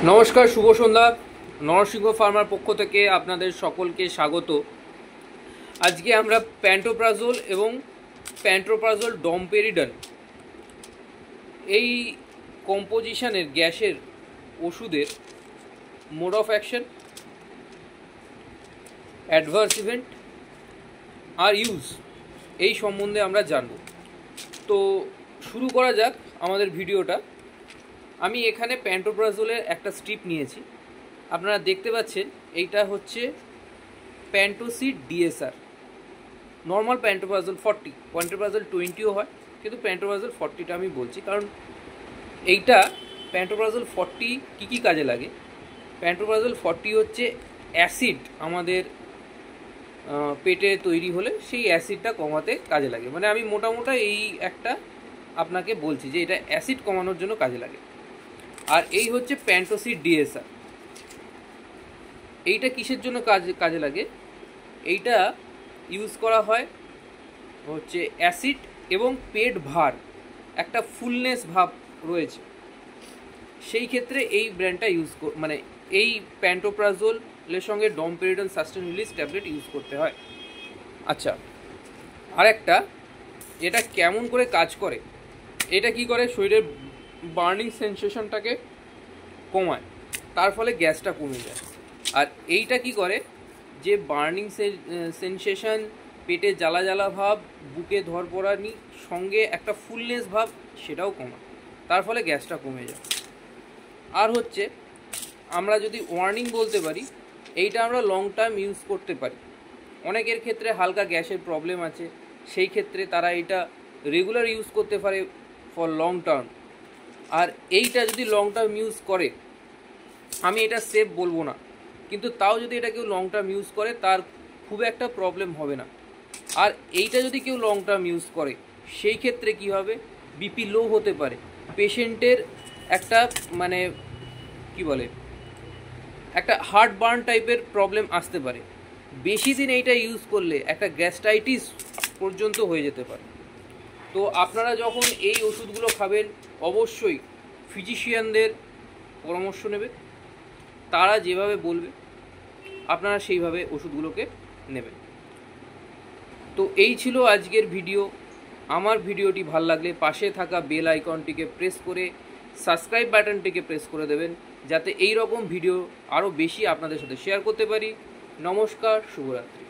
নমস্কার, শুভ সন্ধ্যা। নরসিংহ ফার্মার পক্ষ থেকে আপনাদের সকলকে স্বাগত। আজকে আমরা প্যান্টোপ্রাজোল এবং প্যান্টোপ্রাজোল ডমপেরিডন এই কম্পোজিশনের গ্যাসের ওষুধের mode of action, adverse event আর ইউজ এই সম্বন্ধে আমরা জানব। তো শুরু করা যাক আমাদের ভিডিওটা। আমি এখানে প্যান্টোপ্রাজোলের একটা স্ট্রিপ নিয়েছি, আপনারা দেখতে পাচ্ছেন। এইটা হচ্ছে Pantocid DSR, normal pantoprazole 40, pantoprazole 20ও হয়, কিন্তু প্যান্টোপ্রাজোল 40টা আমি বলছি কারণ এইটা প্যান্টোপ্রাজোল 40 কী কাজে লাগে। প্যান্টোপ্রাজোল 40 হচ্ছে অ্যাসিড আমাদের পেটে তৈরি হলে সেই অ্যাসিডটা কমাতে কাজে লাগে। মানে আমি মোটামোটা এই একটা আপনাকে বলছি যে এটা অ্যাসিড কমানোর জন্য কাজে লাগে। আর এই হচ্ছে প্যান্টোসিড ডিএসআর। এইটা কিসের জন্য কাজে লাগে? এইটা ইউজ করা হয় হচ্ছে অ্যাসিড এবং পেট ভার, একটা ফুলনেস ভাব রয়েছে, সেই ক্ষেত্রে এই ব্র্যান্ডটা মানে এই প্যান্টোপ্রাজোলের সঙ্গে domperidone sustain release tablet use করতে হয়। আচ্ছা, আর একটা, এটা কেমন করে কাজ করে? এটা কি করে? শরীরের বার্নিং সেন্সেশনটাকে কমায়, তার ফলে গ্যাসটা কমে যায়। আর এইটা কি করে? যে বার্নিং সেন্সেশন, পেটে জ্বালা জ্বালা ভাব, বুকে ধরপড়ানি, সঙ্গে একটা ফুলনেস ভাব, সেটাও কমায়, তার ফলে গ্যাসটা কমে যায়। আর হচ্ছে, আমরা যদি ওয়ার্নিং বলতে পারি, এইটা আমরা লং টার্ম ইউজ করতে পারি। অনেকের ক্ষেত্রে হালকা গ্যাসের প্রবলেম আছে, সেই ক্ষেত্রে তারা এটা রেগুলার ইউজ করতে পারে ফর লং টার্ম। আর এইটা যদি লং টার্ম ইউজ করে, আমি এটা সেফ বলবো না, কিন্তু তাও যদি এটা কেউ লং টার্ম ইউজ করে তার খুব একটা প্রবলেম হবে না। আর এইটা যদি কেউ লং টার্ম ইউজ করে, সেই ক্ষেত্রে কি হবে? বিপি লো হতে পারে, পেশেন্টের একটা মানে কি বলে, একটা হার্ট বার্ন টাইপের প্রবলেম আসতে পারে। বেশি দিন এইটা ইউজ করলে একটা গ্যাস্ট্রাইটিস পর্যন্ত হয়ে যেতে পারে। তো আপনারা যখন এই ওষুধগুলো খাবেন, অবশ্যই ফিজিশিয়ানদের পরামর্শ নেবেন। তারা যেভাবে বলবে আপনারা সেইভাবে ওষুধগুলোকে নেবেন। তো এই ছিল আজকের ভিডিও। আমার ভিডিওটি ভালো লাগলে পাশে থাকা বেল আইকনটিকে প্রেস করে সাবস্ক্রাইব বাটনটিকে প্রেস করে দেবেন, যাতে এই রকম ভিডিও আরও বেশি আপনাদের সাথে শেয়ার করতে পারি। নমস্কার, শুভরাত্রি।